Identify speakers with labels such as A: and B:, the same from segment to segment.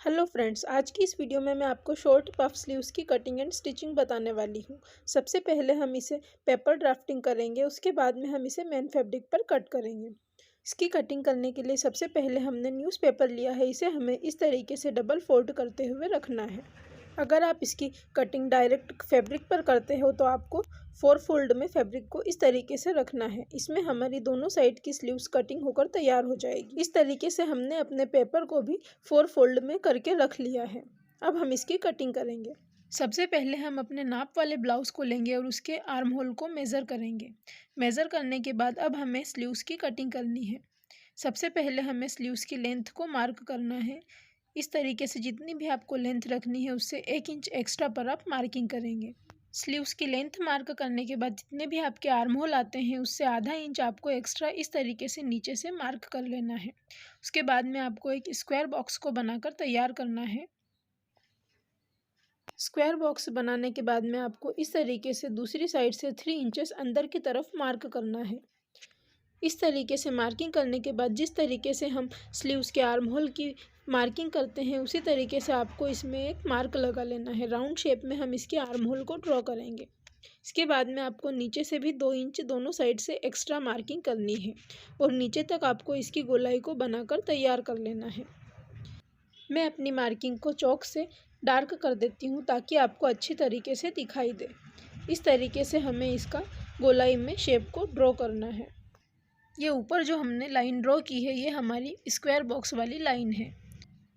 A: Hello friends, आज की इस वीडियो में मैं आपको शॉर्ट पफ स्लीव्स की कटिंग एंड स्टिचिंग बताने वाली हूँ। सबसे पहले हम इसे पेपर ड्राफ्टिंग करेंगे, उसके बाद में हम इसे मेन फैब्रिक पर कट करेंगे। इसकी कटिंग करने के लिए सबसे पहले हमने न्यूज़पेपर लिया है, इसे हमें इस तरीके से डबल फोल्ड करते हुए रखना है। अगर आप इसकी कटिंग डायरेक्ट फैब्रिक पर करते हो तो आपको 4 फोल्ड में फैब्रिक को इस तरीके से रखना है। इसमें हमारी दोनों साइड की स्लीव्स कटिंग होकर तैयार हो जाएगी। इस तरीके से हमने अपने पेपर को भी 4 फोल्ड में करके रख लिया है। अब हम इसकी कटिंग करेंगे। सबसे पहले हम अपने नाप वाले ब्लाउज़ को लेंगे और उसके आर्म होल को मेज़र करेंगे। मेज़र करने के बाद अब हमें स्लीव्स की कटिंग करनी है। सबसे पहले हमें स्लीव्स की लेंथ को मार्क करना है। इस तरीके से जितनी भी आपको लेंथ रखनी है उससे 1 इंच एक्स्ट्रा पर आप मार्किंग करेंगे। स्लीव्स की लेंथ मार्क करने के बाद जितने भी आपके आर्म होल आते हैं उससे आधा इंच आपको एक्स्ट्रा इस तरीके से नीचे से मार्क कर लेना है। उसके बाद में आपको एक स्क्वायर बॉक्स को बनाकर तैयार करना है। स्क्वायर बॉक्स बनाने के बाद में आपको इस तरीके से दूसरी साइड से 3 इंचेस अंदर की तरफ मार्क करना है। इस तरीके से मार्किंग करने के बाद जिस तरीके से हम स्लीव्स के आर्म होल की मार्किंग करते हैं उसी तरीके से आपको इसमें एक मार्क लगा लेना है। राउंड शेप में हम इसके आर्म होल को ड्रॉ करेंगे। इसके बाद में आपको नीचे से भी 2 इंच दोनों साइड से एक्स्ट्रा मार्किंग करनी है और नीचे तक आपको इसकी गोलाई को बनाकर तैयार कर लेना है। मैं अपनी मार्किंग को चॉक से डार्क कर देती हूँ ताकि आपको अच्छी तरीके से दिखाई दे। इस तरीके से हमें इसका गोलाई में शेप को ड्रॉ करना है। ये ऊपर जो हमने लाइन ड्रॉ की है ये हमारी स्क्वायर बॉक्स वाली लाइन है।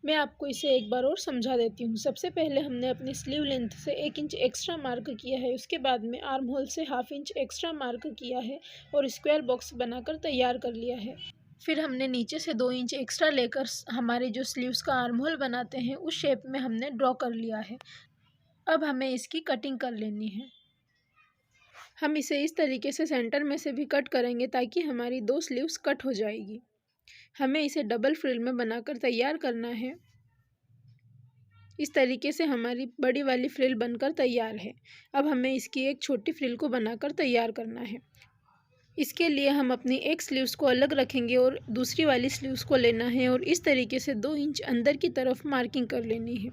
A: मैं आपको इसे एक बार और समझा देती हूँ। सबसे पहले हमने अपनी स्लीव लेंथ से 1 इंच एक्स्ट्रा मार्क किया है, उसके बाद में आर्म होल से हाफ इंच एक्स्ट्रा मार्क किया है और स्क्वायर बॉक्स बनाकर तैयार कर लिया है। फिर हमने नीचे से 2 इंच एक्स्ट्रा लेकर हमारे जो स्लीव्स का आर्म होल बनाते हैं उस शेप में हमने ड्रॉ कर लिया है। अब हमें इसकी कटिंग कर लेनी है। हम इसे इस तरीके से सेंटर में से भी कट करेंगे ताकि हमारी 2 स्लीव्स कट हो जाएगी। हमें इसे डबल फ्रिल में बनाकर तैयार करना है। इस तरीके से हमारी बड़ी वाली फ्रिल बनकर तैयार है। अब हमें इसकी एक छोटी फ्रिल को बनाकर तैयार करना है। इसके लिए हम अपनी एक स्लीव्स को अलग रखेंगे और दूसरी वाली स्लीव्स को लेना है और इस तरीके से 2 इंच अंदर की तरफ मार्किंग कर लेनी है।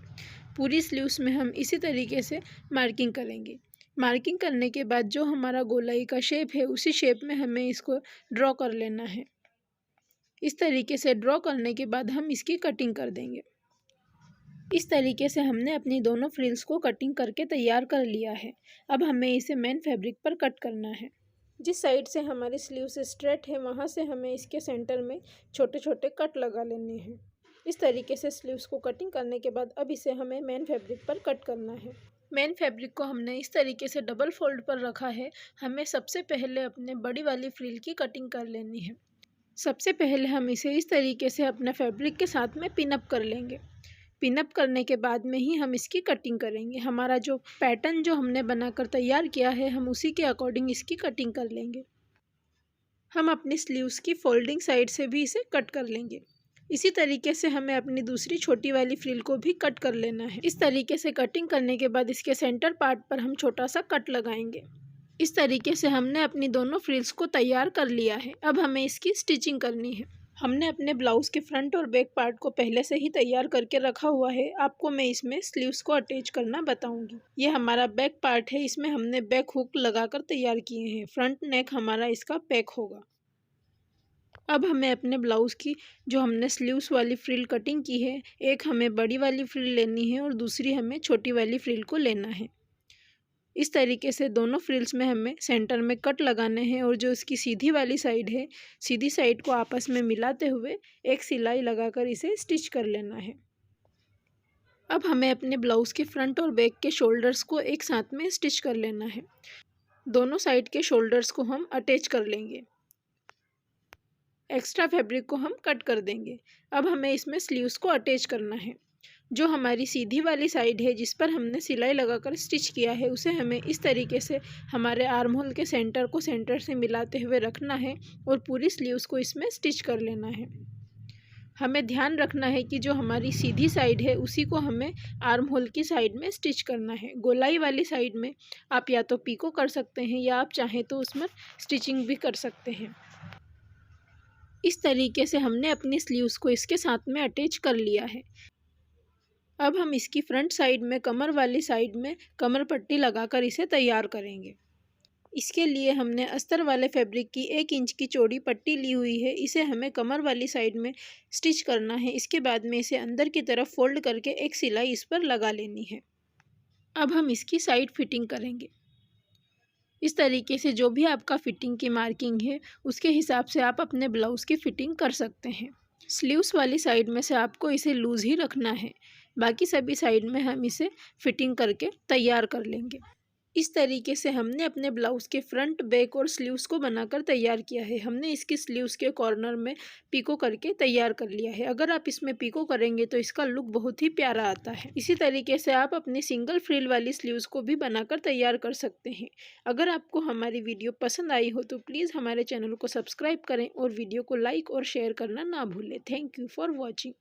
A: पूरी स्लीव्स में हम इसी तरीके से मार्किंग करेंगे। मार्किंग करने के बाद जो हमारा गोलाई का शेप है उसी शेप में हमें इसको ड्रॉ कर लेना है। इस तरीके से ड्रॉ करने के बाद हम इसकी कटिंग कर देंगे। इस तरीके से हमने अपनी दोनों फ्रिल्स को कटिंग करके तैयार कर लिया है। अब हमें इसे मेन फैब्रिक पर कट करना है। जिस साइड से हमारी स्लीव से स्ट्रेट है वहाँ से हमें इसके सेंटर में छोटे छोटे कट लगा लेने हैं। इस तरीके से स्लीव्स को कटिंग करने के बाद अब इसे हमें मेन फैब्रिक पर कट करना है। मेन फैब्रिक को हमने इस तरीके से डबल फोल्ड पर रखा है। हमें सबसे पहले अपने बड़ी वाली फ्रिल की कटिंग कर लेनी है। सबसे पहले हम इसे इस तरीके से अपने फैब्रिक के साथ में पिन अप कर लेंगे। पिन अप करने के बाद में ही हम इसकी कटिंग करेंगे। हमारा जो पैटर्न जो हमने बनाकर तैयार किया है हम उसी के अकॉर्डिंग इसकी कटिंग कर लेंगे। हम अपनी स्लीव्स की फोल्डिंग साइड से भी इसे कट कर लेंगे। इसी तरीके से हमें अपनी दूसरी छोटी वाली फ्रिल को भी कट कर लेना है। इस तरीके से कटिंग करने के बाद इसके सेंटर पार्ट पर हम छोटा सा कट लगाएंगे। इस तरीके से हमने अपनी दोनों फ्रिल्स को तैयार कर लिया है। अब हमें इसकी स्टिचिंग करनी है। हमने अपने ब्लाउज़ के फ्रंट और बैक पार्ट को पहले से ही तैयार करके रखा हुआ है। आपको मैं इसमें स्लीव्स को अटैच करना बताऊंगी। ये हमारा बैक पार्ट है, इसमें हमने बैक हुक लगाकर तैयार किए हैं। फ्रंट नेक हमारा इसका बैक होगा। अब हमें अपने ब्लाउज़ की जो हमने स्लीव्स वाली फ्रिल कटिंग की है, एक हमें बड़ी वाली फ्रिल लेनी है और दूसरी हमें छोटी वाली फ्रिल को लेना है। इस तरीके से दोनों फ्रिल्स में हमें सेंटर में कट लगाने हैं और जो इसकी सीधी वाली साइड है, सीधी साइड को आपस में मिलाते हुए एक सिलाई लगाकर इसे स्टिच कर लेना है। अब हमें अपने ब्लाउज़ के फ्रंट और बैक के शोल्डर्स को एक साथ में स्टिच कर लेना है। दोनों साइड के शोल्डर्स को हम अटैच कर लेंगे। एक्स्ट्रा फैब्रिक को हम कट कर देंगे। अब हमें इसमें स्लीव्स को अटैच करना है। जो हमारी सीधी वाली साइड है जिस पर हमने सिलाई लगाकर स्टिच किया है उसे हमें इस तरीके से हमारे आर्म होल के सेंटर को सेंटर से मिलाते हुए रखना है और पूरी स्लीव्स को इसमें स्टिच कर लेना है। हमें ध्यान रखना है कि जो हमारी सीधी साइड है उसी को हमें आर्म होल की साइड में स्टिच करना है। गोलाई वाली साइड में आप या तो पीको कर सकते हैं या आप चाहें तो उसमें स्टिचिंग भी कर सकते हैं। इस तरीके से हमने अपनी स्लीव्स को इसके साथ में अटैच कर लिया है। अब हम इसकी फ्रंट साइड में कमर वाली साइड में कमर पट्टी लगाकर इसे तैयार करेंगे। इसके लिए हमने अस्तर वाले फैब्रिक की 1 इंच की चौड़ी पट्टी ली हुई है। इसे हमें कमर वाली साइड में स्टिच करना है। इसके बाद में इसे अंदर की तरफ फोल्ड करके एक सिलाई इस पर लगा लेनी है। अब हम इसकी साइड फिटिंग करेंगे। इस तरीके से जो भी आपका फिटिंग की मार्किंग है उसके हिसाब से आप अपने ब्लाउज़ की फिटिंग कर सकते हैं। स्लीव्स वाली साइड में से आपको इसे लूज़ ही रखना है, बाकी सभी साइड में हम इसे फिटिंग करके तैयार कर लेंगे। इस तरीके से हमने अपने ब्लाउज़ के फ्रंट, बैक और स्लीव्स को बनाकर तैयार किया है। हमने इसकी स्लीव्स के कॉर्नर में पीको करके तैयार कर लिया है। अगर आप इसमें पीको करेंगे तो इसका लुक बहुत ही प्यारा आता है। इसी तरीके से आप अपनी सिंगल फ्रिल वाली स्लीव्स को भी बनाकर तैयार कर सकते हैं। अगर आपको हमारी वीडियो पसंद आई हो तो प्लीज़ हमारे चैनल को सब्सक्राइब करें और वीडियो को लाइक और शेयर करना ना भूलें। Thank you for watching.